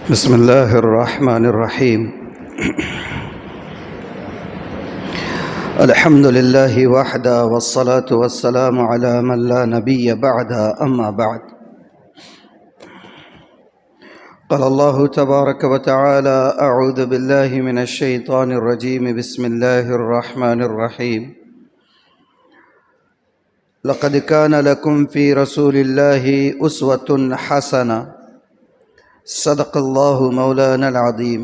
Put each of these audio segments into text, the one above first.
بسم الله الرحمن الرحيم. الحمد لله وحده والصلاة والسلام على من لا نبي بعده، أما بعد. قال الله تبارك وتعالى: أعوذ بالله من الشيطان الرجيم، بسم الله الرحمن الرحيم. لقد كان لكم في رسول الله أسوة حسنة. صدق الله مولانا العظيم.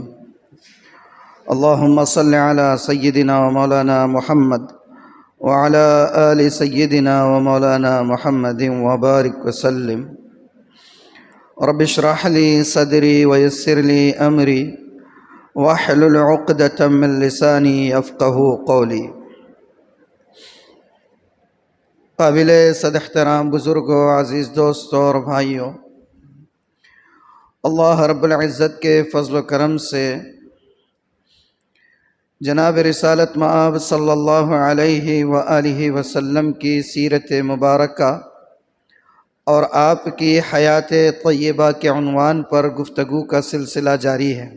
اللهم صل على سيدنا ومولانا محمد وعلى آل سيدنا ومولانا محمد وبارك وسلم. رب اشرح لي صدري ويسر لي أمري واحلل عقدة من لساني يفقه قولي. قابل صد احترام بزرگوں، عزیز دوستوں اور بھائیوں، اللہ رب العزت کے فضل و کرم سے جناب رسالت مآب صلی اللہ علیہ وآلہ وسلم کی سیرت مبارکہ اور آپ کی حیات طیبہ کے عنوان پر گفتگو کا سلسلہ جاری ہے۔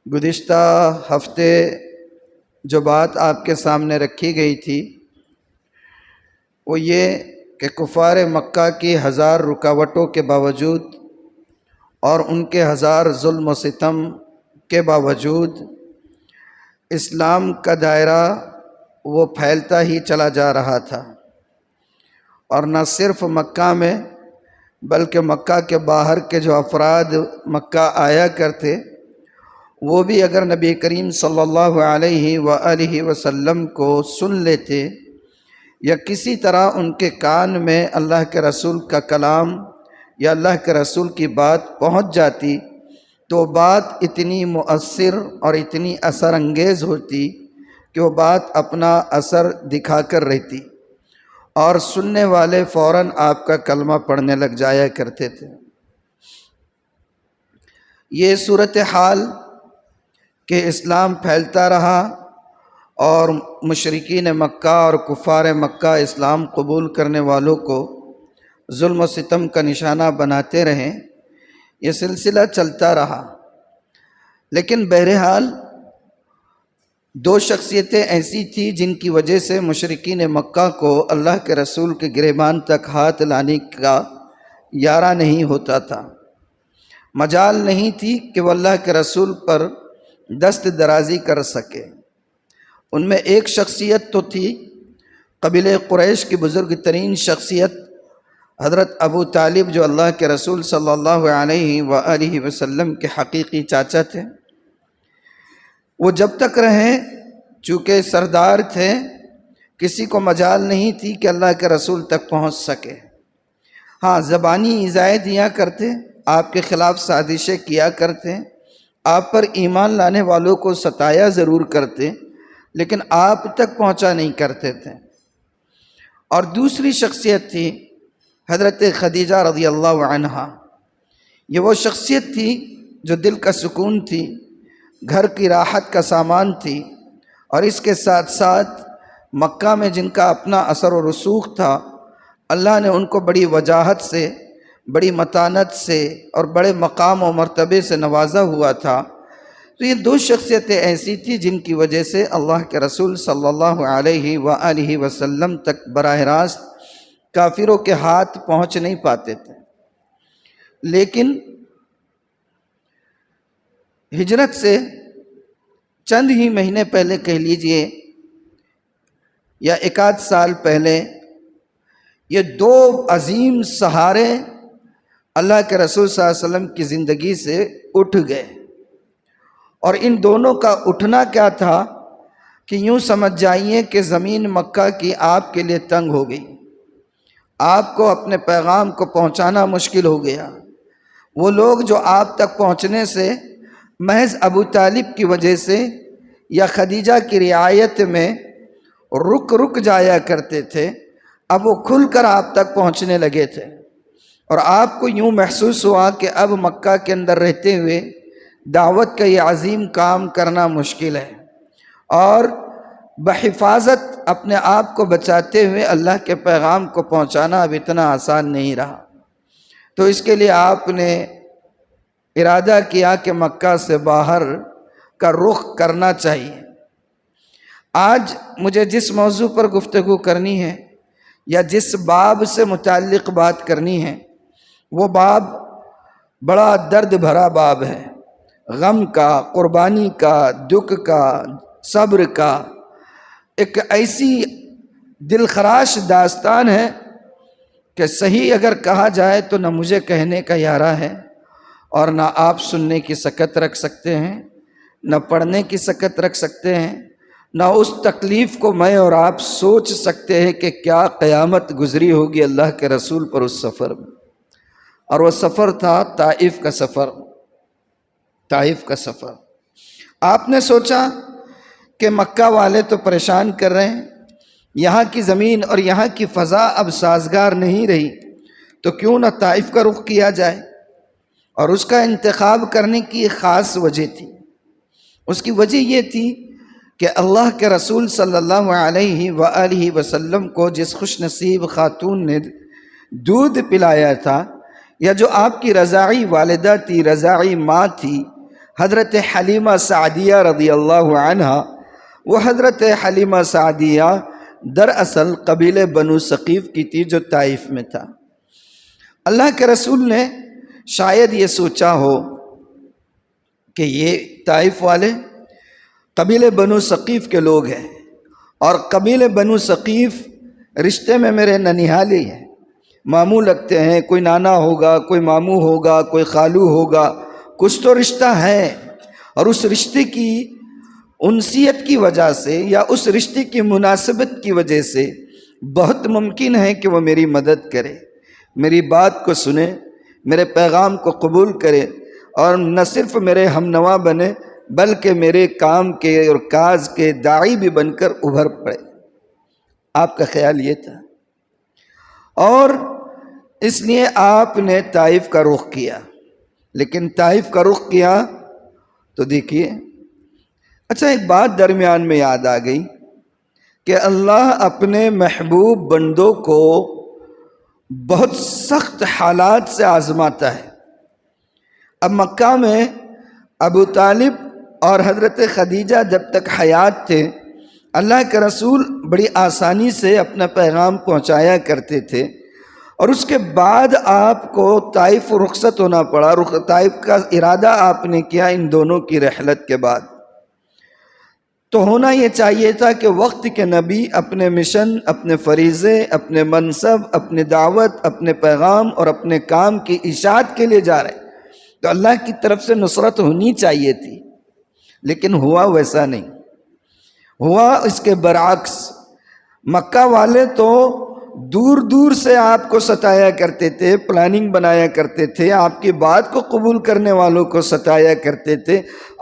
گزشتہ ہفتے جو بات آپ کے سامنے رکھی گئی تھی وہ یہ کہ کفار مکہ کی 1000 رکاوٹوں کے باوجود اور ان کے 1000 ظلم و ستم کے باوجود اسلام کا دائرہ وہ پھیلتا ہی چلا جا رہا تھا، اور نہ صرف مکہ میں بلکہ مکہ کے باہر کے جو افراد مکہ آیا کرتے وہ بھی اگر نبی کریم صلی اللہ علیہ وآلہ وسلم کو سن لیتے یا کسی طرح ان کے کان میں اللہ کے رسول کا کلام یا اللہ کے رسول کی بات پہنچ جاتی تو بات اتنی مؤثر اور اتنی اثر انگیز ہوتی کہ وہ بات اپنا اثر دکھا کر رہتی اور سننے والے فوراً آپ کا کلمہ پڑھنے لگ جایا کرتے تھے۔ یہ صورتحال کہ اسلام پھیلتا رہا اور مشرکین مکہ اور کفار مکہ اسلام قبول کرنے والوں کو ظلم و ستم کا نشانہ بناتے رہے، یہ سلسلہ چلتا رہا۔ لیکن بہرحال 2 شخصیتیں ایسی تھیں جن کی وجہ سے مشرکین مکہ کو اللہ کے رسول کے گریبان تک ہاتھ لانے کا یارہ نہیں ہوتا تھا، مجال نہیں تھی کہ وہ اللہ کے رسول پر دست درازی کر سکے۔ ان میں ایک شخصیت تو تھی قبیلہ قریش کی بزرگ ترین شخصیت حضرت ابو طالب، جو اللہ کے رسول صلی اللہ علیہ وآلہ وسلم کے حقیقی چاچا تھے۔ وہ جب تک رہے چونکہ سردار تھے، کسی کو مجال نہیں تھی کہ اللہ کے رسول تک پہنچ سکے۔ ہاں، زبانی ایذائیں دیا کرتے، آپ کے خلاف سازشیں کیا کرتے، آپ پر ایمان لانے والوں کو ستایا ضرور کرتے، لیکن آپ تک پہنچا نہیں کرتے تھے۔ اور دوسری شخصیت تھی حضرت خدیجہ رضی اللہ عنہا۔ یہ وہ شخصیت تھی جو دل کا سکون تھی، گھر کی راحت کا سامان تھی، اور اس کے ساتھ ساتھ مکہ میں جن کا اپنا اثر و رسوخ تھا، اللہ نے ان کو بڑی وجاہت سے، بڑی متانت سے اور بڑے مقام و مرتبے سے نوازا ہوا تھا۔ تو یہ 2 شخصیتیں ایسی تھیں جن کی وجہ سے اللہ کے رسول صلی اللہ علیہ وآلہ وسلم تک براہ راست کافروں کے ہاتھ پہنچ نہیں پاتے تھے۔ لیکن ہجرت سے چند ہی مہینے پہلے کہہ لیجئے یا 1 سال پہلے، یہ 2 عظیم سہارے اللہ کے رسول صلی اللہ علیہ وسلم کی زندگی سے اٹھ گئے، اور ان دونوں کا اٹھنا کیا تھا کہ یوں سمجھ جائیے کہ زمین مکہ کی آپ کے لیے تنگ ہو گئی، آپ کو اپنے پیغام کو پہنچانا مشکل ہو گیا۔ وہ لوگ جو آپ تک پہنچنے سے محض ابو طالب کی وجہ سے یا خدیجہ کی رعایت میں رک جایا کرتے تھے، اب وہ کھل کر آپ تک پہنچنے لگے تھے، اور آپ کو یوں محسوس ہوا کہ اب مکہ کے اندر رہتے ہوئے دعوت کا یہ عظیم کام کرنا مشکل ہے، اور بحفاظت اپنے آپ کو بچاتے ہوئے اللہ کے پیغام کو پہنچانا اب اتنا آسان نہیں رہا۔ تو اس کے لیے آپ نے ارادہ کیا کہ مکہ سے باہر کا رخ کرنا چاہیے۔ آج مجھے جس موضوع پر گفتگو کرنی ہے یا جس باب سے متعلق بات کرنی ہے، وہ باب بڑا درد بھرا باب ہے، غم کا، قربانی کا، دکھ کا، صبر کا، ایک ایسی دلخراش داستان ہے کہ صحیح اگر کہا جائے تو نہ مجھے کہنے کا یارہ ہے اور نہ آپ سننے کی سکت رکھ سکتے ہیں، نہ پڑھنے کی سکت رکھ سکتے ہیں، نہ اس تکلیف کو میں اور آپ سوچ سکتے ہیں کہ کیا قیامت گزری ہوگی اللہ کے رسول پر اس سفر میں۔ اور وہ سفر تھا طائف کا سفر، طائف کا سفر۔ آپ نے سوچا کہ مکہ والے تو پریشان کر رہے ہیں، یہاں کی زمین اور یہاں کی فضا اب سازگار نہیں رہی، تو کیوں نہ طائف کا رخ کیا جائے۔ اور اس کا انتخاب کرنے کی ایک خاص وجہ تھی۔ اس کی وجہ یہ تھی کہ اللہ کے رسول صلی اللہ علیہ وآلہ وسلم کو جس خوش نصیب خاتون نے دودھ پلایا تھا، یا جو آپ کی رضاعی والدہ تھی، رضاعی ماں تھی، حضرت حلیمہ سعدیہ رضی اللہ عنہا، وہ حضرت حلیمہ سعدیہ دراصل قبیلے بنو ثقیف کی تھی جو طائف میں تھا۔ اللہ کے رسول نے شاید یہ سوچا ہو کہ یہ طائف والے قبیلے بنو ثقیف کے لوگ ہیں، اور قبیلے بنو ثقیف رشتے میں میرے ننیھالی ہیں، ماموں لگتے ہیں، کوئی نانا ہوگا، کوئی ماموں ہوگا، کوئی خالو ہوگا، کچھ تو رشتہ ہے، اور اس رشتے کی انسیت کی وجہ سے یا اس رشتے کی مناسبت کی وجہ سے بہت ممکن ہے کہ وہ میری مدد کرے، میری بات کو سنے، میرے پیغام کو قبول کرے، اور نہ صرف میرے ہم نوا بنے بلکہ میرے کام کے اور کاج کے داعی بھی بن کر ابھر پڑے۔ آپ کا خیال یہ تھا، اور اس لیے آپ نے طائف کا رخ کیا۔ لیکن طائف کا رخ کیا تو دیکھیے، اچھا ایک بات درمیان میں یاد آ گئی کہ اللہ اپنے محبوب بندوں کو بہت سخت حالات سے آزماتا ہے۔ اب مکہ میں ابو طالب اور حضرت خدیجہ جب تک حیات تھے، اللہ کے رسول بڑی آسانی سے اپنا پیغام پہنچایا کرتے تھے، اور اس کے بعد آپ کو طائف رخصت ہونا پڑا۔ طائف کا ارادہ آپ نے کیا ان دونوں کی رحلت کے بعد۔ تو ہونا یہ چاہیے تھا کہ وقت کے نبی اپنے مشن، اپنے فریضے، اپنے منصب، اپنے دعوت، اپنے پیغام اور اپنے کام کی اشاعت کے لیے جا رہے، تو اللہ کی طرف سے نصرت ہونی چاہیے تھی، لیکن ہوا ویسا نہیں۔ ہوا اس کے برعکس۔ مکہ والے تو دور دور سے آپ کو ستایا کرتے تھے، پلاننگ بنایا کرتے تھے، آپ کی بات کو قبول کرنے والوں کو ستایا کرتے تھے،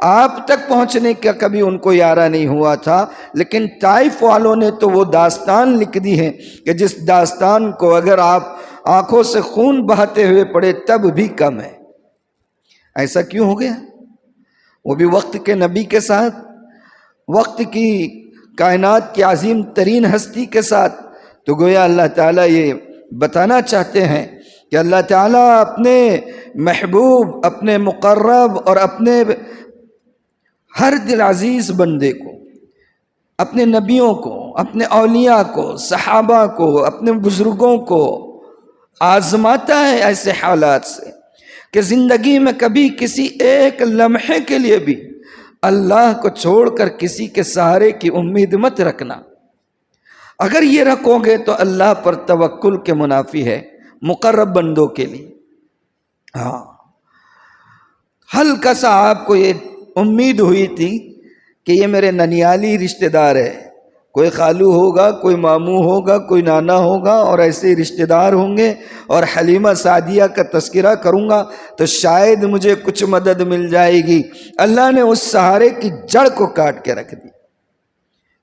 آپ تک پہنچنے کا کبھی ان کو یارہ نہیں ہوا تھا۔ لیکن طائف والوں نے تو وہ داستان لکھ دی ہے کہ جس داستان کو اگر آپ آنکھوں سے خون بہاتے ہوئے پڑھے تب بھی کم ہے۔ ایسا کیوں ہو گیا؟ وہ بھی وقت کے نبی کے ساتھ، وقت کی کائنات کی عظیم ترین ہستی کے ساتھ۔ تو گویا اللہ تعالیٰ یہ بتانا چاہتے ہیں کہ اللہ تعالیٰ اپنے محبوب، اپنے مقرب اور اپنے ہر دل عزیز بندے کو، اپنے نبیوں کو، اپنے اولیاء کو، صحابہ کو، اپنے بزرگوں کو آزماتا ہے ایسے حالات سے کہ زندگی میں کبھی کسی ایک لمحے کے لیے بھی اللہ کو چھوڑ کر کسی کے سہارے کی امید مت رکھنا۔ اگر یہ رکھو گے تو اللہ پر توکل کے منافی ہے مقرب بندوں کے لیے۔ ہاں، ہلکا سا آپ کو یہ امید ہوئی تھی کہ یہ میرے ننیالی رشتہ دار ہے، کوئی خالو ہوگا، کوئی ماموں ہوگا، کوئی نانا ہوگا، اور ایسے رشتہ دار ہوں گے، اور حلیمہ سعدیہ کا تذکرہ کروں گا تو شاید مجھے کچھ مدد مل جائے گی۔ اللہ نے اس سہارے کی جڑ کو کاٹ کے رکھ دی۔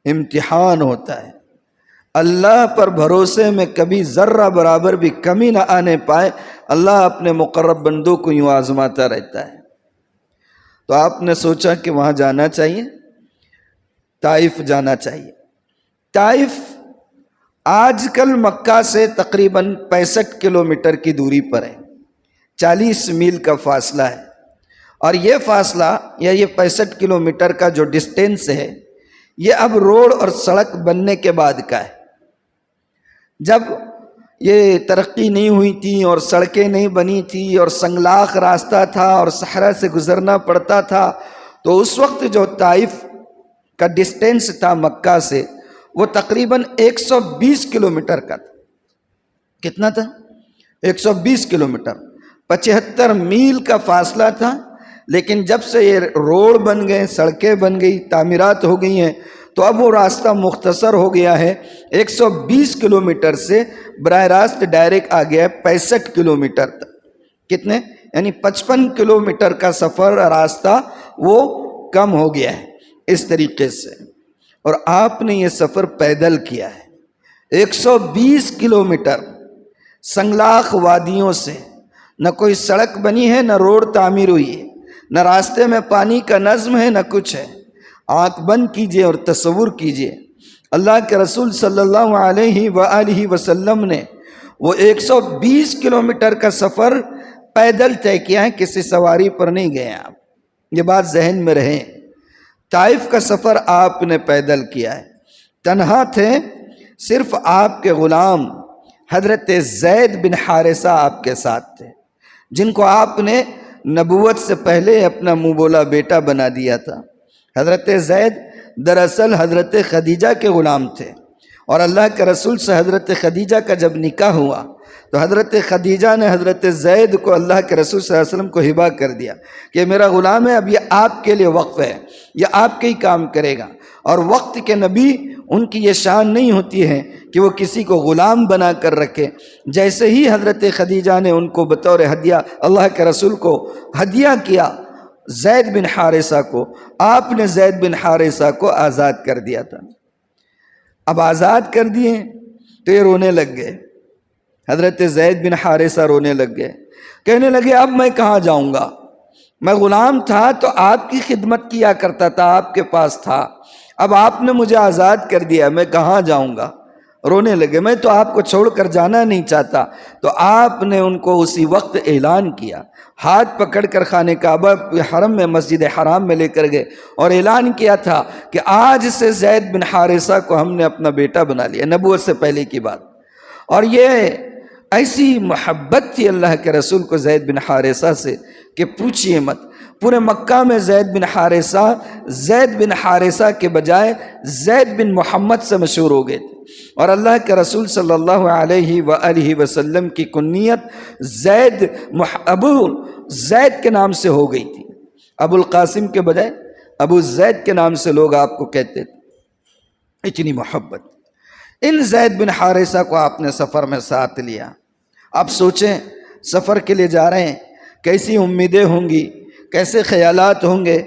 امتحان ہوتا ہے، اللہ پر بھروسے میں کبھی ذرہ برابر بھی کمی نہ آنے پائے، اللہ اپنے مقرب بندوں کو یوں آزماتا رہتا ہے۔ تو آپ نے سوچا کہ وہاں جانا چاہیے، طائف جانا چاہیے۔ طائف آج کل مکہ سے تقریباً 65 کلومیٹر کی دوری پر ہے، 40 میل کا فاصلہ ہے۔ اور یہ فاصلہ یا یہ 65 کلومیٹر کا جو ڈسٹینس ہے یہ اب روڈ اور سڑک بننے کے بعد کا ہے۔ جب یہ ترقی نہیں ہوئی تھی اور سڑکیں نہیں بنی تھی اور سنگلاخ راستہ تھا اور صحرا سے گزرنا پڑتا تھا، تو اس وقت جو طائف کا ڈسٹینس تھا مکہ سے وہ تقریباً 120 کلومیٹر کا تھا۔ کتنا تھا؟ 120 کلومیٹر، 75 میل کا فاصلہ تھا۔ لیکن جب سے یہ روڈ بن گئے، سڑکیں بن گئی، تعمیرات ہو گئی ہیں، تو اب وہ راستہ مختصر ہو گیا ہے۔ 120 کلومیٹر سے براہ راست ڈائریکٹ آ گیا ہے 65 کلومیٹر تک۔ کتنے؟ یعنی 55 کلومیٹر کا سفر راستہ وہ کم ہو گیا ہے اس طریقے سے۔ اور آپ نے یہ سفر پیدل کیا ہے 120 کلومیٹر سنگلاخ وادیوں سے، نہ کوئی سڑک بنی ہے، نہ روڈ تعمیر ہوئی ہے، نہ راستے میں پانی کا نظم ہے، نہ کچھ ہے۔ آنکھ بند کیجئے اور تصور کیجئے اللہ کے رسول صلی اللہ علیہ وآلہ وسلم نے وہ 120 کلومیٹر کا سفر پیدل طے کیا ہے، کسی سواری پر نہیں گئے آپ، یہ بات ذہن میں رہے۔ طائف کا سفر آپ نے پیدل کیا ہے، تنہا تھے، صرف آپ کے غلام حضرت زید بن حارثہ آپ کے ساتھ تھے، جن کو آپ نے نبوت سے پہلے اپنا منہ بولا بیٹا بنا دیا تھا۔ حضرت زید دراصل حضرت خدیجہ کے غلام تھے، اور اللہ کے رسول سے حضرت خدیجہ کا جب نکاح ہوا تو حضرت خدیجہ نے حضرت زید کو اللہ کے رسول صلی اللہ علیہ وسلم کو ہبہ کر دیا کہ میرا غلام ہے، اب یہ آپ کے لیے وقف ہے، یہ آپ کے ہی کام کرے گا۔ اور وقت کے نبی ان کی یہ شان نہیں ہوتی ہے کہ وہ کسی کو غلام بنا کر رکھے۔ جیسے ہی حضرت خدیجہ نے ان کو بطور ہدیہ اللہ کے رسول کو ہدیہ کیا زید بن حارثہ کو، آپ نے زید بن حارثہ کو آزاد کر دیا تھا۔ اب آزاد کر دیے تو یہ رونے لگ گئے، حضرت زید بن حارثہ رونے لگ گئے، کہنے لگے اب میں کہاں جاؤں گا؟ میں غلام تھا تو آپ کی خدمت کیا کرتا تھا، آپ کے پاس تھا، اب آپ نے مجھے آزاد کر دیا، میں کہاں جاؤں گا؟ رونے لگے۔ میں تو آپ کو چھوڑ کر جانا نہیں چاہتا۔ تو آپ نے ان کو اسی وقت اعلان کیا، ہاتھ پکڑ کر خانہ کعبہ حرم میں مسجد حرام میں لے کر گئے اور اعلان کیا تھا کہ آج سے زید بن حارثہ کو ہم نے اپنا بیٹا بنا لیا، نبوت سے پہلے کی بات۔ اور یہ ایسی محبت تھی اللہ کے رسول کو زید بن حارثہ سے کہ پوچھئے مت۔ پورے مکہ میں زید بن حارثہ کے بجائے زید بن محمد سے مشہور ہو گئے تھے، اور اللہ کے رسول صلی اللہ علیہ وآلہ وسلم کی کنیت ابو زید کے نام سے ہو گئی تھی۔ ابو القاسم کے بجائے ابو زید کے نام سے لوگ آپ کو کہتے تھے، اتنی محبت۔ ان زید بن حارثہ کو آپ نے سفر میں ساتھ لیا۔ آپ سوچیں سفر کے لیے جا رہے ہیں، کیسی امیدیں ہوں گی، کیسے خیالات ہوں گے،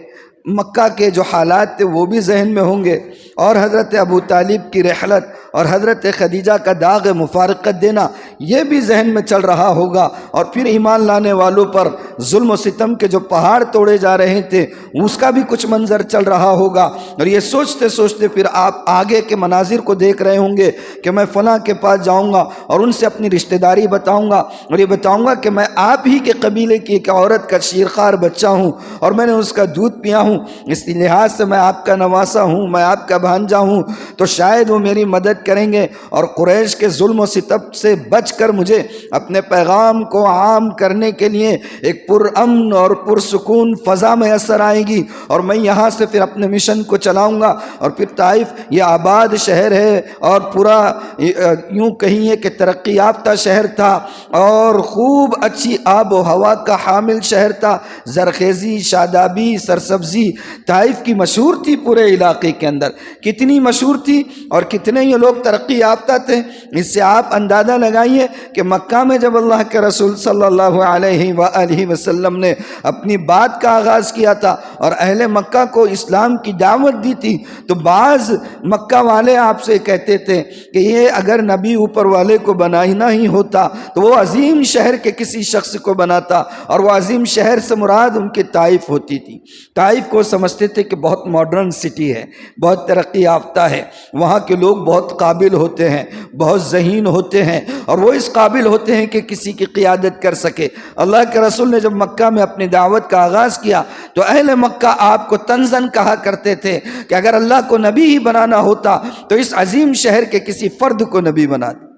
مکہ کے جو حالات تھے وہ بھی ذہن میں ہوں گے، اور حضرت ابو طالب کی رحلت اور حضرت خدیجہ کا داغ مفارقت دینا یہ بھی ذہن میں چل رہا ہوگا، اور پھر ایمان لانے والوں پر ظلم و ستم کے جو پہاڑ توڑے جا رہے تھے اس کا بھی کچھ منظر چل رہا ہوگا۔ اور یہ سوچتے سوچتے پھر آپ آگے کے مناظر کو دیکھ رہے ہوں گے کہ میں فلاں کے پاس جاؤں گا اور ان سے اپنی رشتہ داری بتاؤں گا، اور یہ بتاؤں گا کہ میں آپ ہی کے قبیلے کی ایک عورت کا شیرخوار بچہ ہوں اور میں نے اس کا دودھ پیا ہوں، اس لحاظ سے میں آپ کا نواسا ہوں، میں آپ کا بھانجا ہوں، تو شاید وہ میری مدد کریں گے اور قریش کے ظلم و ستم سے بچ کر مجھے اپنے پیغام کو عام کرنے کے لیے ایک پرامن اور پرسکون فضا میسر آئے گی، اور میں یہاں سے پھر اپنے مشن کو چلاؤں گا۔ اور پھر طائف یہ آباد شہر ہے اور پورا یوں کہیے کہ ترقی یافتہ شہر تھا اور خوب اچھی آب و ہوا کا حامل شہر تھا، زرخیزی، شادابی، سرسبزی طائف کی مشہور تھی پورے علاقے کے اندر۔ کتنی مشہور تھی اور کتنے یہ لوگ ترقی یافتہ تھے، اس سے آپ اندازہ لگائیے کہ مکہ میں جب اللہ کے رسول صلی اللہ علیہ وآلہ وسلم نے اپنی بات کا آغاز کیا تھا اور اہل مکہ کو اسلام کی دعوت دی تھی، تو بعض مکہ والے آپ سے کہتے تھے کہ یہ اگر نبی اوپر والے کو بنانا ہی ہوتا تو وہ عظیم شہر کے کسی شخص کو بناتا، اور وہ عظیم شہر سے مراد ان کے طائف ہوتی تھی۔ طائف کو سمجھتے تھے کہ بہت ماڈرن سٹی ہے، بہت ترقی یافتہ ہے، وہاں کے لوگ بہت قابل ہوتے ہیں، بہت ذہین ہوتے ہیں، اور وہ اس قابل ہوتے ہیں کہ کسی کی قیادت کر سکے۔ اللہ کے رسول نے جب مکہ میں اپنی دعوت کا آغاز کیا تو اہل مکہ آپ کو طنزاً کہا کرتے تھے کہ اگر اللہ کو نبی ہی بنانا ہوتا تو اس عظیم شہر کے کسی فرد کو نبی بنا دے۔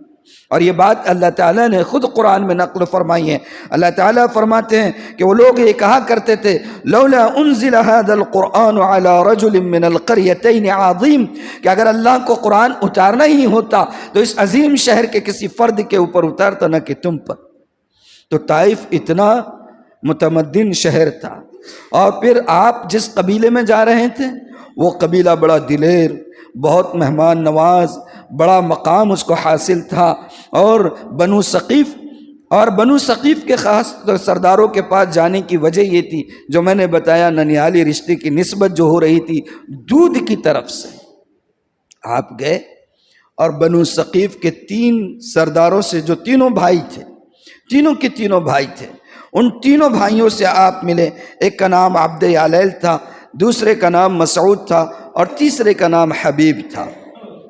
اور یہ بات اللہ تعالیٰ نے خود قرآن میں نقل فرمائی ہے۔ اللہ تعالیٰ فرماتے ہیں کہ وہ لوگ یہ کہا کرتے تھے لولا انزل هذا القرآن على رجل من القريتين عظیم، کہ اگر اللہ کو قرآن اتارنا ہی ہوتا تو اس عظیم شہر کے کسی فرد کے اوپر اتارتا، نہ کہ تم پر۔ تو طائف اتنا متمدن شہر تھا، اور پھر آپ جس قبیلے میں جا رہے تھے وہ قبیلہ بڑا دلیر، بہت مہمان نواز، بڑا مقام اس کو حاصل تھا، اور بنو ثقیف کے خاص سرداروں کے پاس جانے کی وجہ یہ تھی جو میں نے بتایا، ننیالی رشتے کی نسبت جو ہو رہی تھی دودھ کی طرف سے۔ آپ گئے اور بنو ثقیف کے 3 سرداروں سے، جو تینوں بھائی تھے، تینوں کے تینوں بھائی تھے، ان تینوں بھائیوں سے آپ ملے۔ ایک کا نام عبد یالیل تھا، دوسرے کا نام مسعود تھا، اور تیسرے کا نام حبیب تھا۔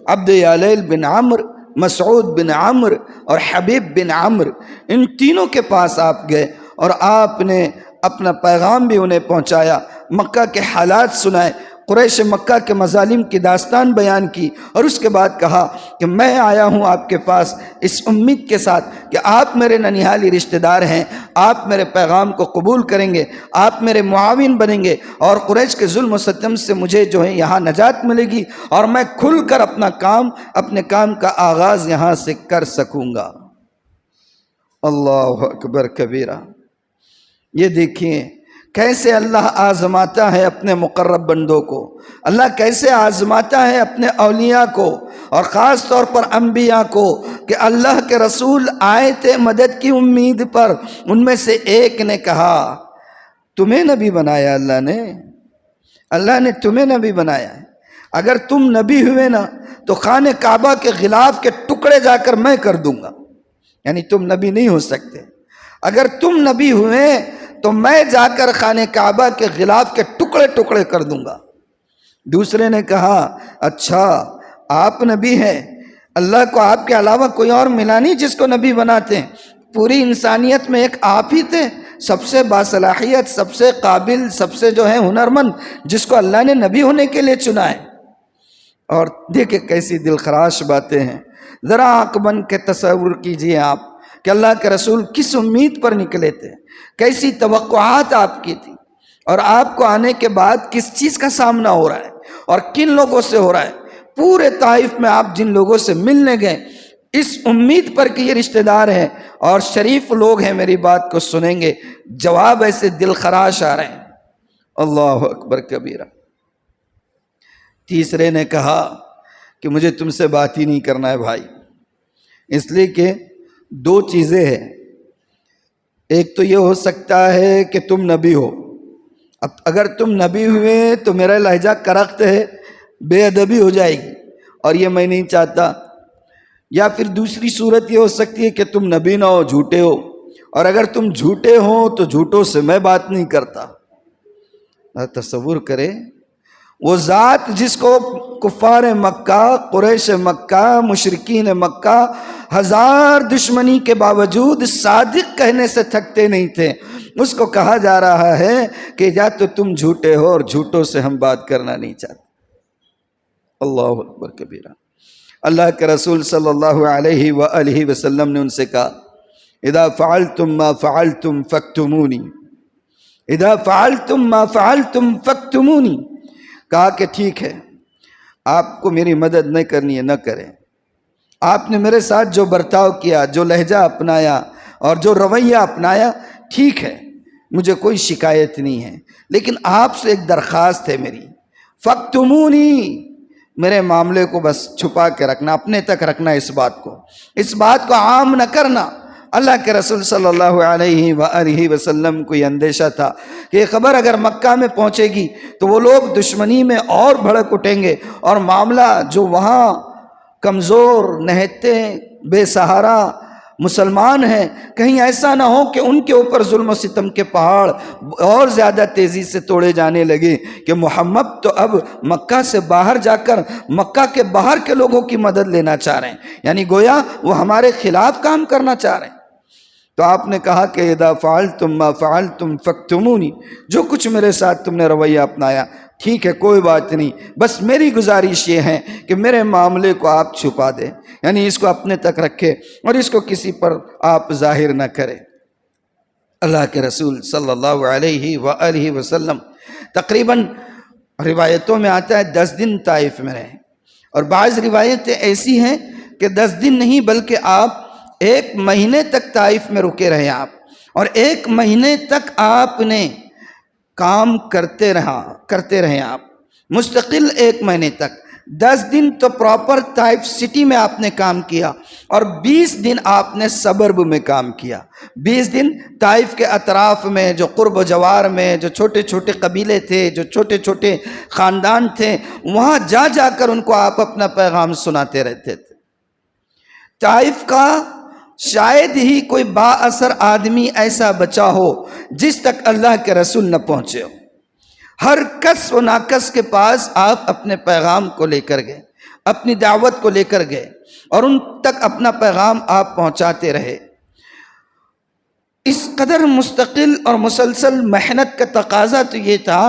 عبد یالیل بن عمر، مسعود بن عمر اور حبیب بن عمر، ان تینوں کے پاس آپ گئے اور آپ نے اپنا پیغام بھی انہیں پہنچایا، مکہ کے حالات سنائے، قریش مکہ کے مظالم کی داستان بیان کی، اور اس کے بعد کہا کہ میں آیا ہوں آپ کے پاس اس امید کے ساتھ کہ آپ میرے ننیالی رشتہ دار ہیں، آپ میرے پیغام کو قبول کریں گے، آپ میرے معاون بنیں گے، اور قریش کے ظلم و ستم سے مجھے جو ہے یہاں نجات ملے گی، اور میں کھل کر اپنے کام کا آغاز یہاں سے کر سکوں گا۔ اللہ اکبر کبیرہ۔ یہ دیکھیں کیسے اللہ آزماتا ہے اپنے مقرب بندوں کو، اللہ کیسے آزماتا ہے اپنے اولیاء کو، اور خاص طور پر انبیاء کو، کہ اللہ کے رسول آئے تھے مدد کی امید پر۔ ان میں سے ایک نے کہا تمہیں نبی بنایا اللہ نے تمہیں نبی بنایا ہے، اگر تم نبی ہوئے نا تو خانہ کعبہ کے غلاف کے ٹکڑے جا کر میں کر دوں گا، یعنی تم نبی نہیں ہو سکتے، اگر تم نبی ہوئے تو میں جا کر خانہ کعبہ کے غلاف کے ٹکڑے ٹکڑے کر دوں گا۔ دوسرے نے کہا اچھا آپ نبی ہیں، اللہ کو آپ کے علاوہ کوئی اور ملا نہیں جس کو نبی بناتے ہیں، پوری انسانیت میں ایک آپ ہی تھے، سب سے باصلاحیت، سب سے قابل، سب سے جو ہے ہنرمند، جس کو اللہ نے نبی ہونے کے لیے چنا ہے۔ اور دیکھیں کیسی دلخراش باتیں ہیں، ذرا آنکھ بند کے تصور کیجئے آپ کہ اللہ کے رسول کس امید پر نکلے تھے، کیسی توقعات آپ کی تھی، اور آپ کو آنے کے بعد کس چیز کا سامنا ہو رہا ہے اور کن لوگوں سے ہو رہا ہے۔ پورے طائف میں آپ جن لوگوں سے ملنے گئے اس امید پر کہ یہ رشتہ دار ہیں اور شریف لوگ ہیں، میری بات کو سنیں گے، جواب ایسے دل خراش آ رہے ہیں۔ اللہ اکبر کبیرہ۔ تیسرے نے کہا کہ مجھے تم سے بات ہی نہیں کرنا ہے بھائی، اس لیے کہ 2 چیزیں ہیں، ایک تو یہ ہو سکتا ہے کہ تم نبی ہو، اب اگر تم نبی ہوئے تو میرا لہجہ کرخت ہے، بے ادبی ہو جائے گی، اور یہ میں نہیں چاہتا، یا پھر دوسری صورت یہ ہو سکتی ہے کہ تم نبی نہ ہو، جھوٹے ہو، اور اگر تم جھوٹے ہو تو جھوٹوں سے میں بات نہیں کرتا۔ تصور کرے وہ ذات جس کو کفار مکہ، قریش مکہ، مشرکین مکہ 1000 دشمنی کے باوجود صادق کہنے سے تھکتے نہیں تھے، اس کو کہا جا رہا ہے کہ یا تو تم جھوٹے ہو اور جھوٹوں سے ہم بات کرنا نہیں چاہتے۔ اللہ اکبر کبیرہ۔ اللہ کے رسول صلی اللہ علیہ وآلہ وسلم نے ان سے کہا اذا فعلتم ما فعلتم فاکتمونی، اذا فعلتم ما فعلتم فاکتمونی، کہا کہ ٹھیک ہے آپ کو میری مدد نہیں کرنی ہے نہ کریں، آپ نے میرے ساتھ جو برتاؤ کیا، جو لہجہ اپنایا اور جو رویہ اپنایا، ٹھیک ہے، مجھے کوئی شکایت نہیں ہے، لیکن آپ سے ایک درخواست ہے میری، فاکتمونی، میرے معاملے کو بس چھپا کے رکھنا، اپنے تک رکھنا، اس بات کو عام نہ کرنا۔ اللہ کے رسول صلی اللہ علیہ وآلہ وسلم کو یہ اندیشہ تھا کہ یہ خبر اگر مکہ میں پہنچے گی تو وہ لوگ دشمنی میں اور بھڑک اٹھیں گے، اور معاملہ جو وہاں کمزور، نہتے، بے سہارا مسلمان ہیں، کہیں ایسا نہ ہو کہ ان کے اوپر ظلم و ستم کے پہاڑ اور زیادہ تیزی سے توڑے جانے لگے کہ محمد تو اب مکہ سے باہر جا کر مکہ کے باہر کے لوگوں کی مدد لینا چاہ رہے ہیں، یعنی گویا وہ ہمارے خلاف کام کرنا چاہ رہے ہیں۔ تو آپ نے کہا کہ اذا فعلتم ما فعلتم فاکتمونی، جو کچھ میرے ساتھ تم نے رویہ اپنایا ٹھیک ہے، کوئی بات نہیں، بس میری گزارش یہ ہے کہ میرے معاملے کو آپ چھپا دیں، یعنی اس کو اپنے تک رکھے اور اس کو کسی پر آپ ظاہر نہ کرے۔ اللہ کے رسول صلی اللہ علیہ وآلہ وسلم تقریباً روایتوں میں آتا ہے 10 دن طائف میں رہے، اور بعض روایتیں ایسی ہیں کہ 10 دن نہیں بلکہ آپ 1 مہینے تک طائف میں رکے رہے آپ، اور 1 مہینے تک آپ نے کام کرتے رہے آپ مستقل 1 مہینے تک۔ 10 دن تو پراپر طائف سٹی میں آپ نے کام کیا، اور 20 دن آپ نے سبرب میں کام کیا۔ 20 دن طائف کے اطراف میں جو قرب و جوار میں جو چھوٹے چھوٹے قبیلے تھے، جو چھوٹے چھوٹے خاندان تھے، وہاں جا جا کر ان کو آپ اپنا پیغام سناتے رہتے تھے۔ طائف کا شاید ہی کوئی با اثر آدمی ایسا بچا ہو جس تک اللہ کے رسول نہ پہنچے ہو۔ ہر کس و ناکس کے پاس آپ اپنے پیغام کو لے کر گئے، اپنی دعوت کو لے کر گئے، اور ان تک اپنا پیغام آپ پہنچاتے رہے۔ اس قدر مستقل اور مسلسل محنت کا تقاضا تو یہ تھا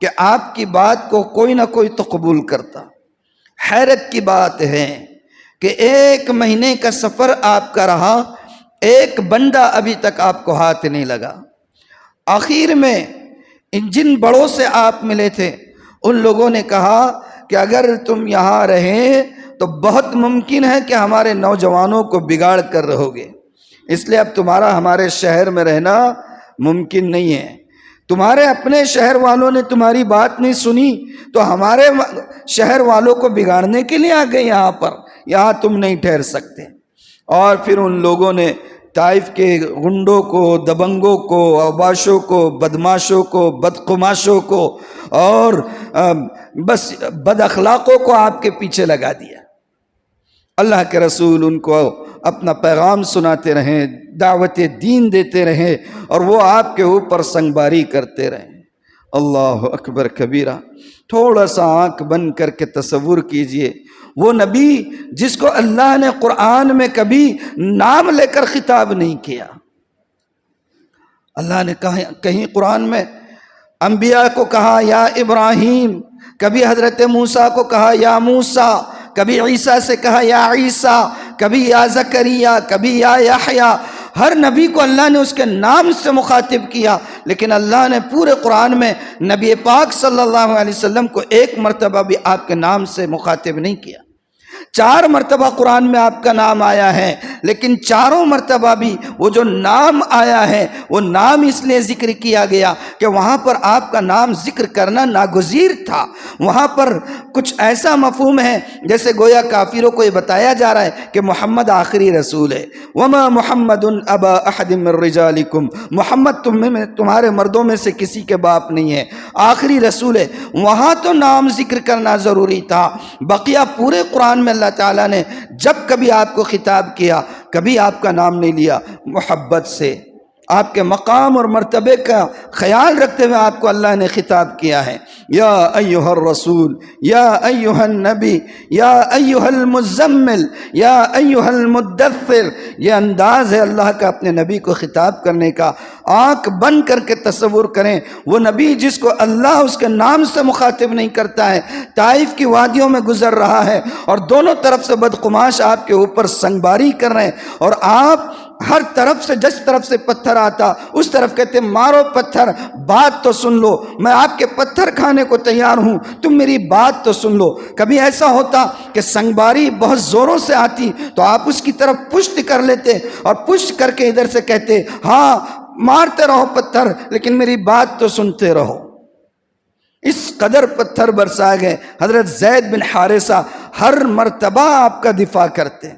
کہ آپ کی بات کو کوئی نہ کوئی تو قبول کرتا۔ حیرت کی بات ہے کہ 1 مہینے کا سفر آپ کا رہا، ایک بندہ ابھی تک آپ کو ہاتھ نہیں لگا۔ آخر میں جن بڑوں سے آپ ملے تھے ان لوگوں نے کہا کہ اگر تم یہاں رہیں تو بہت ممکن ہے کہ ہمارے نوجوانوں کو بگاڑ کر رہو گے، اس لیے اب تمہارا ہمارے شہر میں رہنا ممکن نہیں ہے۔ تمہارے اپنے شہر والوں نے تمہاری بات نہیں سنی تو ہمارے شہر والوں کو بگاڑنے کے لیے آ گئے یہاں تم نہیں ٹھہر سکتے۔ اور پھر ان لوگوں نے طائف کے غنڈوں کو، دبنگوں کو، اوباشوں کو، بدماشوں کو، بدقماشوں کو اور بس بد اخلاقوں کو آپ کے پیچھے لگا دیا۔ اللہ کے رسول ان کو اپنا پیغام سناتے رہیں، دعوت دین دیتے رہیں، اور وہ آپ کے اوپر سنگباری کرتے رہیں۔ اللہ اکبر کبیرہ۔ تھوڑا سا آنکھ بند کر کے تصور کیجئے، وہ نبی جس کو اللہ نے قرآن میں کبھی نام لے کر خطاب نہیں کیا۔ اللہ نے کہیں قرآن میں انبیاء کو کہا یا ابراہیم، کبھی حضرت موسیٰ کو کہا یا موسیٰ، کبھی عیسیٰ سے کہا یا عیسیٰ، کبھی یا زکریا، کبھی یا یحییٰ۔ ہر نبی کو اللہ نے اس کے نام سے مخاطب کیا، لیکن اللہ نے پورے قرآن میں نبی پاک صلی اللہ علیہ وسلم کو 1 مرتبہ بھی آپ کے نام سے مخاطب نہیں کیا۔ 4 مرتبہ قرآن میں آپ کا نام آیا ہے، لیکن چاروں مرتبہ بھی وہ جو نام آیا ہے وہ نام اس لیے ذکر کیا گیا کہ وہاں پر آپ کا نام ذکر کرنا ناگزیر تھا۔ وہاں پر کچھ ایسا مفہوم ہے جیسے گویا کافروں کو یہ بتایا جا رہا ہے کہ محمد آخری رسول ہے۔ وما محمد ابا احد من رجالکم، محمد تمہارے مردوں میں سے کسی کے باپ نہیں ہے، آخری رسول ہے۔ وہاں تو نام ذکر کرنا ضروری تھا، بقیہ پورے قرآن میں اللہ تعالیٰ نے جب کبھی آپ کو خطاب کیا کبھی آپ کا نام نہیں لیا، محبت سے آپ کے مقام اور مرتبے کا خیال رکھتے ہوئے آپ کو اللہ نے خطاب کیا ہے۔ یا ایہا الرسول، یا ایہا النبی، یا ایہا المزمل، یا ایہا المدثر، یہ انداز ہے اللہ کا اپنے نبی کو خطاب کرنے کا۔ آنکھ بند کر کے تصور کریں، وہ نبی جس کو اللہ اس کے نام سے مخاطب نہیں کرتا ہے، طائف کی وادیوں میں گزر رہا ہے اور دونوں طرف سے بدقماش آپ کے اوپر سنگباری کر رہے ہیں، اور آپ ہر طرف سے جس طرف سے پتھر آتا اس طرف کہتے مارو پتھر، بات تو سن لو، میں آپ کے پتھر کھانے کو تیار ہوں، تم میری بات تو سن لو۔ کبھی ایسا ہوتا کہ سنگباری بہت زوروں سے آتی تو آپ اس کی طرف پشت کر لیتے اور پشت کر کے ادھر سے کہتے ہاں مارتے رہو پتھر لیکن میری بات تو سنتے رہو۔ اس قدر پتھر برسا گئے، حضرت زید بن حارثہ ہر مرتبہ آپ کا دفاع کرتے،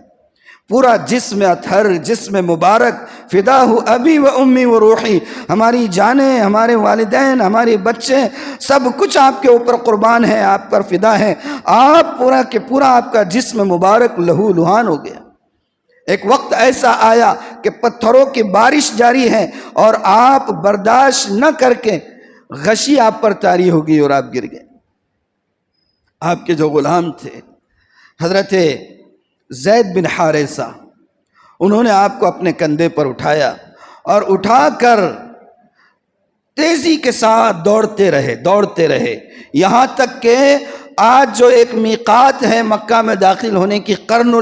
پورا جسم اطہر، جسم مبارک، فداہ ابی و امی و روحی، ہماری جانیں، ہمارے والدین، ہمارے بچے، سب کچھ آپ کے اوپر قربان ہے، آپ پر فدا ہے۔ آپ پورا کے پورا آپ کا جسم مبارک لہو لہان ہو گیا۔ ایک وقت ایسا آیا کہ پتھروں کی بارش جاری ہے اور آپ برداشت نہ کر کے غشی آپ پر طاری ہو گئی اور آپ گر گئے۔ آپ کے جو غلام تھے حضرت زید بن حارثہ، انہوں نے آپ کو اپنے کندھے پر اٹھایا اور اٹھا کر تیزی کے ساتھ دوڑتے رہے یہاں تک کہ آج جو ایک میقات ہے مکہ میں داخل ہونے کی، قرن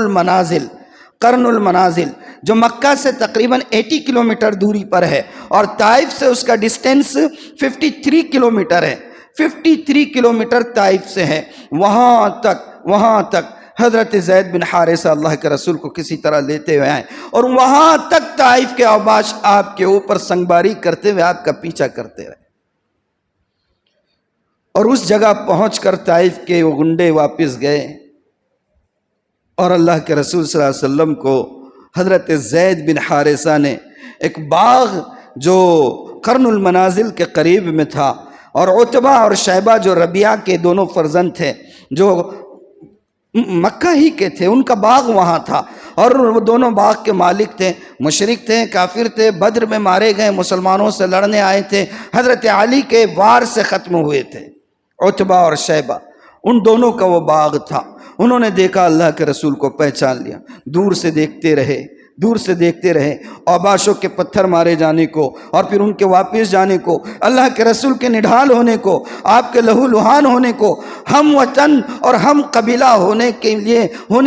المنازل جو مکہ سے تقریباً 80 کلومیٹر دوری پر ہے اور طائف سے اس کا ڈسٹینس 53 کلومیٹر ہے، 53 کلومیٹر طائف سے ہے، وہاں تک حضرت زید بن حارثہ اللہ کے رسول کو کسی طرح لیتے ہوئے آئے اور وہاں تک طائف کے اوباش آپ کے اوپر سنگباری کرتے ہوئے آپ کا پیچھا کرتے رہے، اور اس جگہ پہنچ کر طائف کے وہ گنڈے واپس گئے اور اللہ کے رسول صلی اللہ علیہ وسلم کو حضرت زید بن حارثہ نے ایک باغ جو قرن المنازل کے قریب میں تھا، اور عتبہ اور شیبہ جو ربیعہ کے دونوں فرزند تھے جو مکہ ہی کے تھے، ان کا باغ وہاں تھا، اور وہ دونوں باغ کے مالک تھے، مشرک تھے، کافر تھے، بدر میں مارے گئے، مسلمانوں سے لڑنے آئے تھے، حضرت علی کے وار سے ختم ہوئے تھے، عتبہ اور شیبہ، ان دونوں کا وہ باغ تھا۔ انہوں نے دیکھا، اللہ کے رسول کو پہچان لیا، دور سے دیکھتے رہے اوباشوں کے پتھر مارے جانے کو اور پھر ان کے واپس جانے کو، اللہ کے رسول کے نڈھال ہونے کو، آپ کے لہو لہان ہونے کو، ہم وطن اور ہم قبیلہ ہونے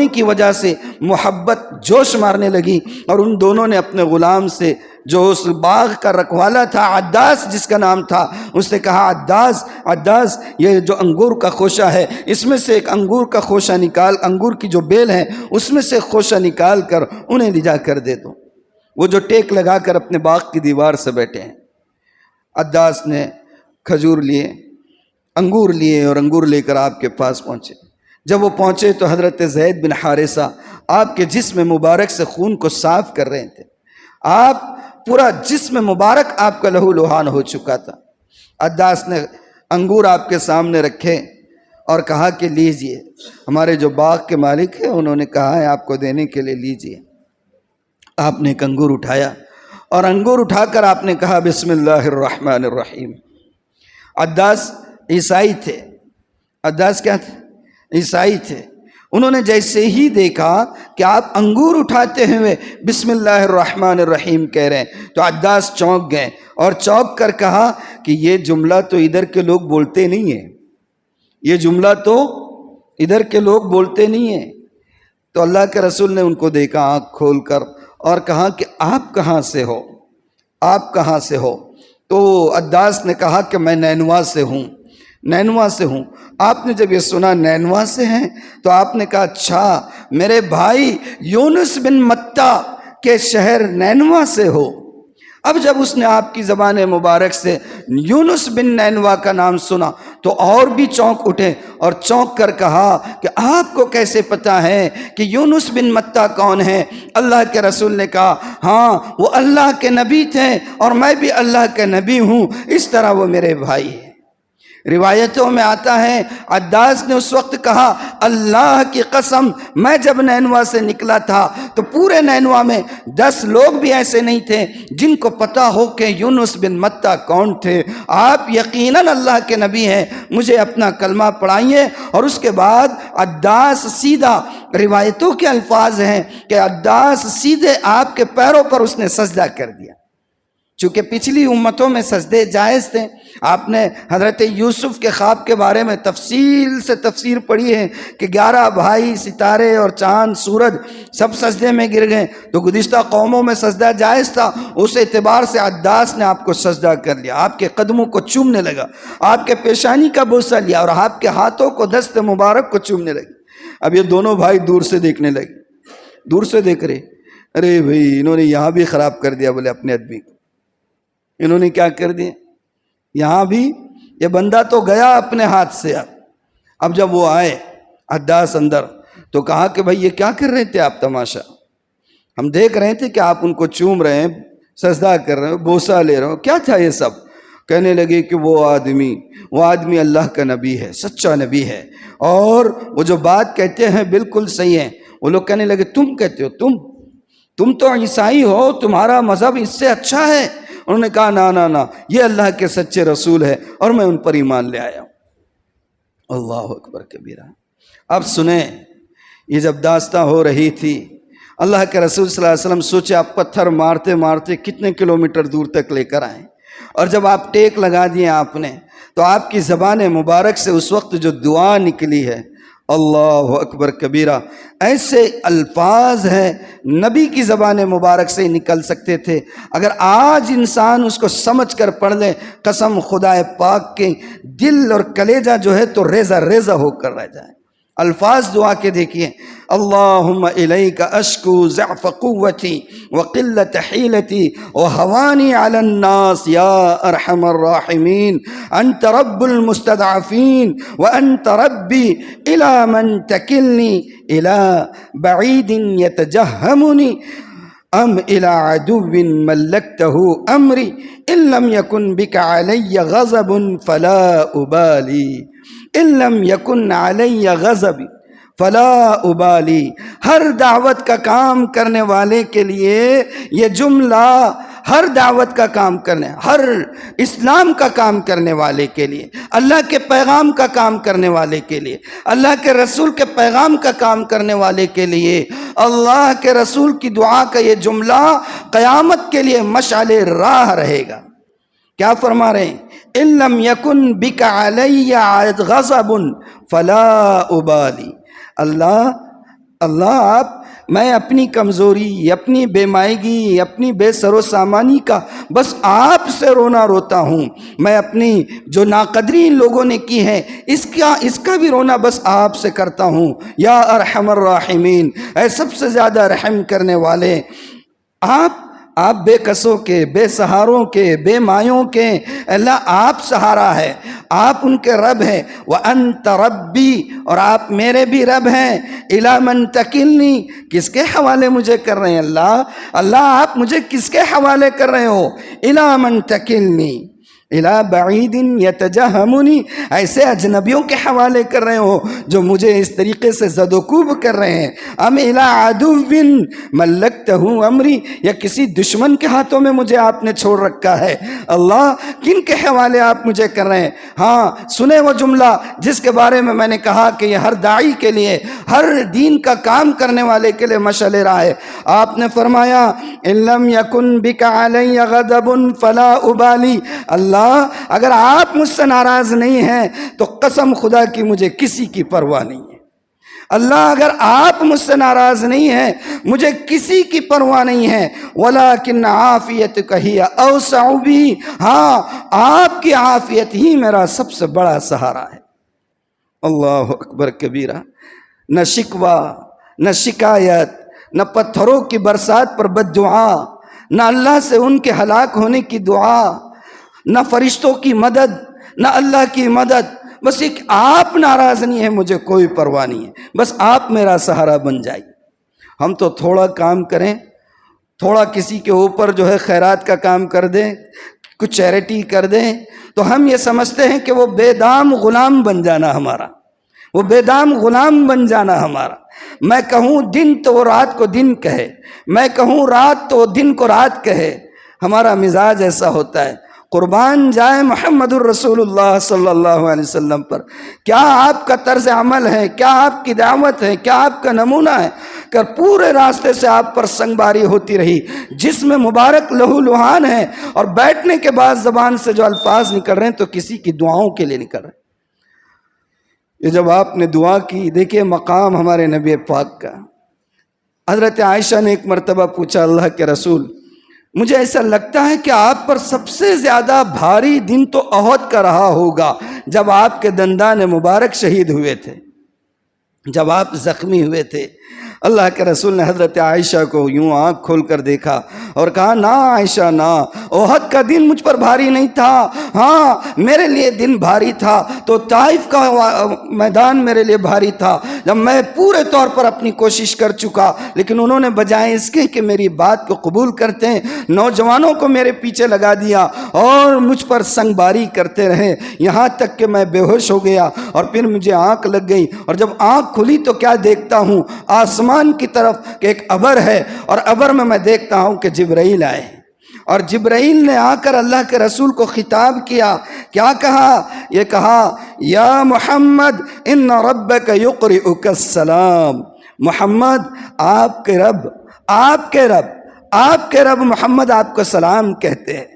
کی وجہ سے محبت جوش مارنے لگی، اور ان دونوں نے اپنے غلام سے جو اس باغ کا رکھوالا تھا، عداس جس کا نام تھا، اس نے کہا عداس یہ جو انگور کا خوشہ ہے، اس میں سے ایک انگور کا خوشہ نکال، انگور کی جو بیل ہے اس میں سے خوشہ نکال کر انہیں لے جا کر دے دو، وہ جو ٹیک لگا کر اپنے باغ کی دیوار سے بیٹھے ہیں۔ عداس نے کھجور لیے، انگور لیے اور انگور لے کر آپ کے پاس پہنچے۔ جب وہ پہنچے تو حضرت زید بن حارثہ آپ کے جسم مبارک سے خون کو صاف کر رہے تھے، آپ پورا جسم مبارک آپ کا لہو لہان ہو چکا تھا۔ عداس نے انگور آپ کے سامنے رکھے اور کہا کہ لیجئے، ہمارے جو باغ کے مالک ہیں انہوں نے کہا ہے آپ کو دینے کے لیے، لیجئے۔ آپ نے ایک انگور اٹھایا اور انگور اٹھا کر آپ نے کہا بسم اللہ الرحمن الرحیم۔ عداس عیسائی تھے، عداس کیا تھے؟ عیسائی تھے۔ انہوں نے جیسے ہی دیکھا کہ آپ انگور اٹھاتے ہوئے بسم اللہ الرحمن الرحیم کہہ رہے ہیں تو عداس چونک گئے اور چونک کر کہا کہ یہ جملہ تو ادھر کے لوگ بولتے نہیں ہیں، یہ جملہ تو ادھر کے لوگ بولتے نہیں ہیں۔ تو اللہ کے رسول نے ان کو دیکھا آنکھ کھول کر اور کہا کہ آپ کہاں سے ہو، آپ کہاں سے ہو؟ تو عداس نے کہا کہ میں نینوا سے ہوں، نینوا سے ہوں۔ آپ نے جب یہ سنا نینوا سے ہیں تو آپ نے کہا اچھا میرے بھائی یونس بن متہ کے شہر نینوا سے ہو۔ اب جب اس نے آپ کی زبان مبارک سے یونس بن نینوا کا نام سنا تو اور بھی چونک اٹھے اور چونک کر کہا کہ آپ کو کیسے پتا ہے کہ یونس بن متہ کون ہے؟ اللہ کے رسول نے کہا ہاں وہ اللہ کے نبی تھے اور میں بھی اللہ کے نبی ہوں، اس طرح وہ میرے بھائی ہیں۔ روایتوں میں آتا ہے عداس نے اس وقت کہا اللہ کی قسم میں جب نینوا سے نکلا تھا تو پورے نینوا میں 10 لوگ بھی ایسے نہیں تھے جن کو پتا ہو کہ یونس بن متہ کون تھے۔ آپ یقیناً اللہ کے نبی ہیں، مجھے اپنا کلمہ پڑھائیے۔ اور اس کے بعد عداس سیدھا، روایتوں کے الفاظ ہیں کہ عداس سیدھے آپ کے پیروں پر اس نے سجدہ کر دیا۔ چونکہ پچھلی امتوں میں سجدے جائز تھے، آپ نے حضرت یوسف کے خواب کے بارے میں تفصیل سے تفسیر پڑھی ہے کہ 11 بھائی، ستارے اور چاند، سورج سب سجدے میں گر گئے، تو گزشتہ قوموں میں سجدہ جائز تھا، اس اعتبار سے عداس نے آپ کو سجدہ کر لیا، آپ کے قدموں کو چومنے لگا، آپ کے پیشانی کا بوسہ لیا اور آپ کے ہاتھوں کو، دست مبارک کو چومنے لگے۔ اب یہ دونوں بھائی دور سے دیکھنے لگے، دور سے دیکھ رہے، ارے بھائی انہوں نے یہاں بھی خراب کر دیا، بولے اپنے آدمی کو انہوں نے کیا کر دیا، یہاں بھی یہ بندہ تو گیا اپنے ہاتھ سے۔ اب جب وہ آئے عداس اندر تو کہا کہ بھائی یہ کیا کر رہے تھے آپ؟ تماشا، ہم دیکھ رہے تھے کہ آپ ان کو چوم رہے ہیں، سجدہ کر رہے ہو، بوسہ لے رہے ہو، کیا تھا یہ سب؟ کہنے لگے کہ وہ آدمی اللہ کا نبی ہے، سچا نبی ہے، اور وہ جو بات کہتے ہیں بالکل صحیح ہے۔ وہ لوگ کہنے لگے تم کہتے ہو، تم تو عیسائی ہو، تمہارا مذہب اس سے اچھا ہے؟ انہوں نے کہا نا، یہ اللہ کے سچے رسول ہے اور میں ان پر ایمان لے آیا ہوں۔ اللہ اکبر کبیرہ۔ اب سنیں، یہ جب داستان ہو رہی تھی، اللہ کے رسول صلی اللہ علیہ وسلم سوچے آپ پتھر مارتے مارتے کتنے کلومیٹر دور تک لے کر آئیں، اور جب آپ ٹیک لگا دیے آپ نے، تو آپ کی زبان مبارک سے اس وقت جو دعا نکلی ہے، اللہ اکبر کبیرہ، ایسے الفاظ ہیں نبی کی زبان مبارک سے ہی نکل سکتے تھے۔ اگر آج انسان اس کو سمجھ کر پڑھ لے، قسم خدا پاک کے دل اور کلیجہ جو ہے تو ریزہ ریزہ ہو کر رہ جائے۔ الفاظ دعا کے دیکھیے، اللہم الیک اشکو ضعف قوتی وقلت حیلتی وہوانی علی الناس یا ارحم الراحمین، انت رب المستضعفین وانت ربی الی من تکلنی الی بعید یتجہمنی ام الی عدو ملکتہ امری ان لم یکن بک علی غضب فلا ابالی، ان لم یکن علی غضب فلا ابالی۔ ہر دعوت کا کام کرنے والے کے لیے یہ جملہ، ہر دعوت کا کام کرنے، ہر اسلام کا کام کرنے والے کے لیے، اللہ کے پیغام کا کام کرنے والے کے لیے، اللہ کے رسول کے پیغام کا کام کرنے والے کے لیے، اللہ کے رسول کی دعا کا یہ جملہ قیامت کے لیے مشعل راہ رہے گا۔ کیا فرما رہے ہیں؟ ان لم یکن بک علی غضب فلا ابالی۔ اللہ آپ، میں اپنی کمزوری، اپنی بے مائگی، اپنی بے سر و سامانی کا بس آپ سے رونا روتا ہوں، میں اپنی جو ناقدری لوگوں نے کی ہے اس کا بھی رونا بس آپ سے کرتا ہوں۔ یا ارحم الراحمین، اے سب سے زیادہ رحم کرنے والے، آپ بے کسوں کے، بے سہاروں کے، بے مایوں کے، اللہ آپ سہارا ہے، آپ ان کے رب ہیں۔ وَأَنْتَ رَبِّي، اور آپ میرے بھی رب ہیں۔ إِلَى مَنْ تَكِلْنِي، کس کے حوالے مجھے کر رہے ہیں اللہ آپ مجھے کس کے حوالے کر رہے ہو؟ إِلَى مَنْ تَكِلْنِي الا بعید یتجہمنی، ایسے اجنبیوں کے حوالے کر رہے ہو جو مجھے اس طریقے سے زد و کوب کر رہے ہیں۔ ام الی عدو ملکتہ امری، یا کسی دشمن کے ہاتھوں میں مجھے آپ نے چھوڑ رکھا ہے؟ اللہ کن کے حوالے آپ مجھے کر رہے ہیں؟ ہاں سنیں وہ جملہ جس کے بارے میں میں نے کہا کہ یہ ہر داعی کے لیے، ہر دین کا کام کرنے والے کے لیے مشعل راہ ہے۔ آپ نے فرمایا ان لم یکن بک علی غضب فلا ابالی، اللہ اگر آپ مجھ سے ناراض نہیں ہیں تو قسم خدا کی مجھے کسی کی پرواہ نہیں ہے۔ اللہ اگر آپ مجھ سے ناراض نہیں ہیں، مجھے کسی کی پرواہ نہیں ہے۔ ولیکن عافیتک ہی اوسع بی، ہاں آپ کی عافیت ہی میرا سب سے بڑا سہارا ہے۔ اللہ اکبر کبیرہ۔ نہ شکوہ، نہ شکایت، نہ پتھروں کی برسات پر بد دعا، نہ اللہ سے ان کے ہلاک ہونے کی دعا، نہ فرشتوں کی مدد، نہ اللہ کی مدد، بس ایک آپ ناراض نہیں ہے، مجھے کوئی پرواہ نہیں ہے، بس آپ میرا سہارا بن جائیے۔ ہم تو تھوڑا کام کریں، تھوڑا کسی کے اوپر جو ہے خیرات کا کام کر دیں، کچھ چیریٹی کر دیں، تو ہم یہ سمجھتے ہیں کہ وہ بے دام غلام بن جانا ہمارا، وہ بے دام غلام بن جانا ہمارا۔ میں کہوں دن تو وہ رات کو دن کہے، میں کہوں رات تو وہ دن کو رات کہے، ہمارا مزاج ایسا ہوتا ہے۔ قربان جائے محمد الرسول اللہ صلی اللہ علیہ وسلم پر، کیا آپ کا طرز عمل ہے، کیا آپ کی دعوت ہے، کیا آپ کا نمونہ ہے کہ پورے راستے سے آپ پر سنگ باری ہوتی رہی، جسم مبارک لہو لہان ہے، اور بیٹھنے کے بعد زبان سے جو الفاظ نکل رہے ہیں تو کسی کی دعاؤں کے لیے نکل رہے ہیں۔ یہ جب آپ نے دعا کی، دیکھیے مقام ہمارے نبی پاک کا۔ حضرت عائشہ نے ایک مرتبہ پوچھا اللہ کے رسول، مجھے ایسا لگتا ہے کہ آپ پر سب سے زیادہ بھاری دن تو احد کا رہا ہوگا، جب آپ کے دندان مبارک شہید ہوئے تھے، جب آپ زخمی ہوئے تھے۔ اللہ کے رسول نے حضرت عائشہ کو یوں آنکھ کھول کر دیکھا اور کہا نہ عائشہ نہ، احد کا دن مجھ پر بھاری نہیں تھا، ہاں میرے لیے دن بھاری تھا تو طائف کا میدان میرے لیے بھاری تھا، جب میں پورے طور پر اپنی کوشش کر چکا، لیکن انہوں نے بجائے اس کے کہ میری بات کو قبول کرتے ہیں، نوجوانوں کو میرے پیچھے لگا دیا اور مجھ پر سنگ باری کرتے رہے، یہاں تک کہ میں بے ہوش ہو گیا، اور پھر مجھے آنکھ لگ گئی، اور جب آنکھ کھلی تو کیا دیکھتا ہوں، آسمان کی طرف کہ ایک ابر ہے، اور ابر میں دیکھتا ہوں کہ جبرائیل آئے ہیں، اور جبرائیل نے آ کر اللہ کے رسول کو خطاب کیا. کیا کہا؟ یہ کہا یا محمد ان ربک یقرئک السلام. محمد آپ کے رب محمد آپ کو سلام کہتے ہیں.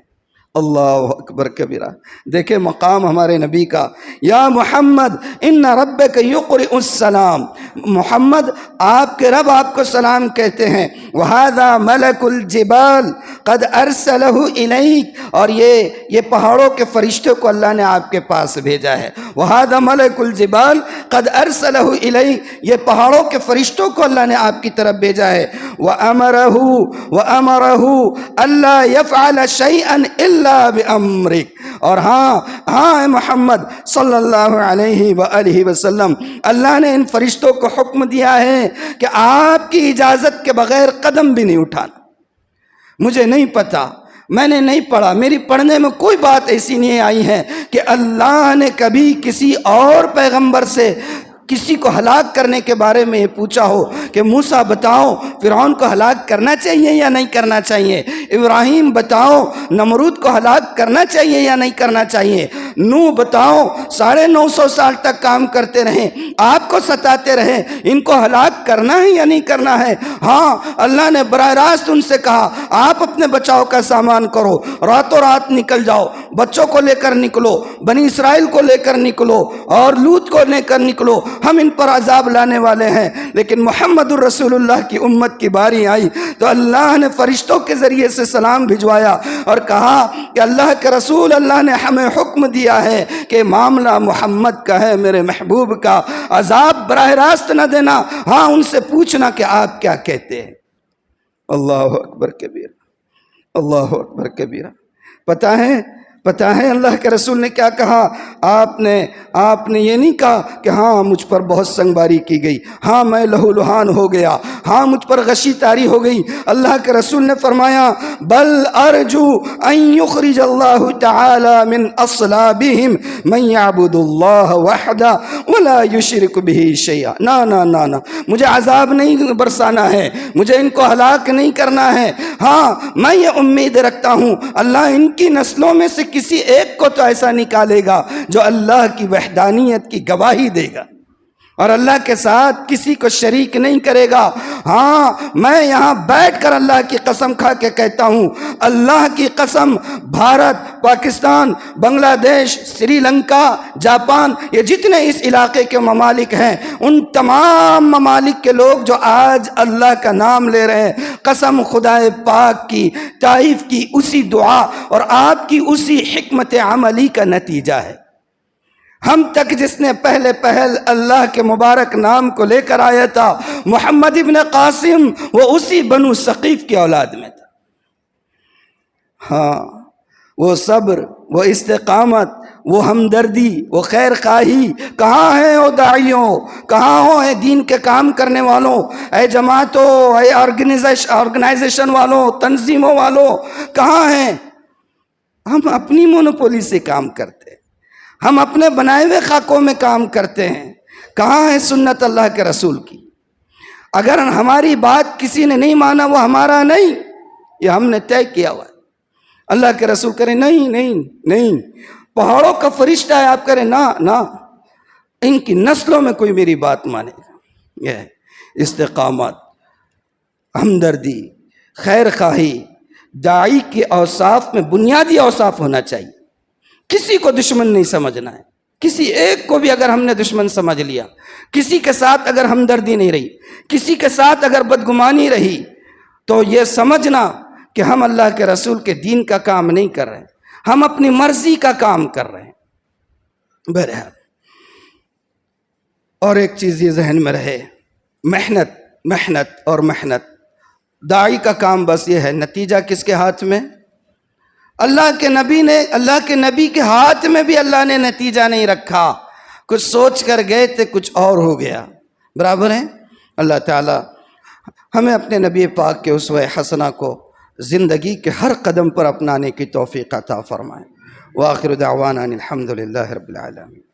اللہ اکبر کبیرہ. دیکھیں مقام ہمارے نبی کا. یا محمد ان ربک یقرئ السلام. محمد آپ کے رب آپ کو سلام کہتے ہیں. وہذا ملک الجبال قد ارسلہ الیک. اور یہ پہاڑوں کے فرشتوں کو اللہ نے آپ کے پاس بھیجا ہے. وہذا ملک الجبال قد ارسلہ الیک. یہ پہاڑوں کے فرشتوں کو اللہ نے آپ کی طرف بھیجا ہے. وَأَمَرَهُ أَلَّا يَفْعَلَ شَيْئًا إِلَّا بِأَمْرِكَ. اور ہاں محمد صلی اللہ علیہ وآلہ وسلم، اللہ نے ان فرشتوں کو حکم دیا ہے کہ آپ کی اجازت کے بغیر قدم بھی نہیں اٹھانا. مجھے نہیں پتا، میں نے نہیں پڑھا، میری پڑھنے میں کوئی بات ایسی نہیں آئی ہے کہ اللہ نے کبھی کسی اور پیغمبر سے کسی کو ہلاک کرنے کے بارے میں یہ پوچھا ہو کہ موسیٰ بتاؤ فرعون کو ہلاک کرنا چاہیے یا نہیں کرنا چاہیے، ابراہیم بتاؤ نمرود کو ہلاک کرنا چاہیے یا نہیں کرنا چاہیے، نوح بتاؤ 950 سال تک کام کرتے رہے، آپ کو ستاتے رہے، ان کو ہلاک کرنا ہے یا نہیں کرنا ہے؟ ہاں اللہ نے براہ راست ان سے کہا آپ اپنے بچاؤ کا سامان کرو، راتوں رات نکل جاؤ، بچوں کو لے کر نکلو، بنی اسرائیل کو لے کر نکلو اور لوط کو لے کر نکلو، ہم ان پر عذاب لانے والے ہیں. لیکن محمد الرسول اللہ کی امت کی باری آئی تو اللہ نے فرشتوں کے ذریعے سے سلام بھجوایا اور کہا کہ اللہ کے رسول، اللہ نے ہمیں حکم دیا ہے کہ معاملہ محمد کا ہے، میرے محبوب کا، عذاب براہ راست نہ دینا، ہاں ان سے پوچھنا کہ آپ کیا کہتے ہیں. اللہ اکبر کبیر، اللہ اکبر کبیرہ. پتہ ہے اللہ کے رسول نے کیا کہا؟ آپ نے یہ نہیں کہا کہ ہاں مجھ پر بہت سنگباری کی گئی، ہاں میں لہو لہان ہو گیا، ہاں مجھ پر غشی تاری ہو گئی. اللہ کے رسول نے فرمایا بل ارجو ان یخرج اللہ تعالی من اصلابہم من یعبد اللہ وحدہ ولا یشرک بہ شیئا. نا مجھے عذاب نہیں برسانا ہے، مجھے ان کو ہلاک نہیں کرنا ہے. ہاں میں یہ امید رکھتا ہوں اللہ ان کی نسلوں میں سے کسی ایک کو تو ایسا نکالے گا جو اللہ کی وحدانیت کی گواہی دے گا اور اللہ کے ساتھ کسی کو شریک نہیں کرے گا. ہاں میں یہاں بیٹھ کر اللہ کی قسم کھا کے کہتا ہوں، اللہ کی قسم، بھارت، پاکستان، بنگلہ دیش، سری لنکا، جاپان، یہ جتنے اس علاقے کے ممالک ہیں، ان تمام ممالک کے لوگ جو آج اللہ کا نام لے رہے ہیں، قسم خدائے پاک کی، طائف کی اسی دعا اور آپ کی اسی حکمت عملی کا نتیجہ ہے. ہم تک جس نے پہل اللہ کے مبارک نام کو لے کر آیا تھا، محمد ابن قاسم، وہ اسی بنو ثقیف کی اولاد میں تھا. ہاں وہ صبر، وہ استقامت، وہ ہمدردی، وہ خیر خواہی کہاں ہیں؟ وہ داعیوں کہاں ہو؟ اے دین کے کام کرنے والوں، اے جماعتوں، اے آرگنائزیشن والوں، تنظیموں والوں کہاں ہیں؟ ہم اپنی مونوپولی سے کام کرتے ہیں، ہم اپنے بنائے ہوئے خاکوں میں کام کرتے ہیں. کہاں ہے سنت اللہ کے رسول کی؟ اگر ہماری بات کسی نے نہیں مانا وہ ہمارا نہیں، یہ ہم نے طے کیا ہوا ہے. اللہ کے رسول کرے نہیں، پہاڑوں کا فرشتہ ہے، آپ کریں نا، ان کی نسلوں میں کوئی میری بات مانے گا. یہ استقامت، ہمدردی، خیر خواہی داعی کے اوصاف میں بنیادی اوصاف ہونا چاہیے. کسی کو دشمن نہیں سمجھنا ہے. کسی ایک کو بھی اگر ہم نے دشمن سمجھ لیا، کسی کے ساتھ اگر ہمدردی نہیں رہی، کسی کے ساتھ اگر بدگمانی رہی، تو یہ سمجھنا کہ ہم اللہ کے رسول کے دین کا کام نہیں کر رہے، ہم اپنی مرضی کا کام کر رہے ہیں. بہرحال اور ایک چیز یہ ذہن میں رہے، محنت. داعی کا کام بس یہ ہے، نتیجہ کس کے ہاتھ میں؟ اللہ کے نبی کے ہاتھ میں بھی اللہ نے نتیجہ نہیں رکھا. کچھ سوچ کر گئے تھے، کچھ اور ہو گیا. برابر ہیں. اللہ تعالی ہمیں اپنے نبی پاک کے اسوہ حسنہ کو زندگی کے ہر قدم پر اپنانے کی توفیق عطا فرمائے. وآخر دعوانا الحمدللہ رب العالمین.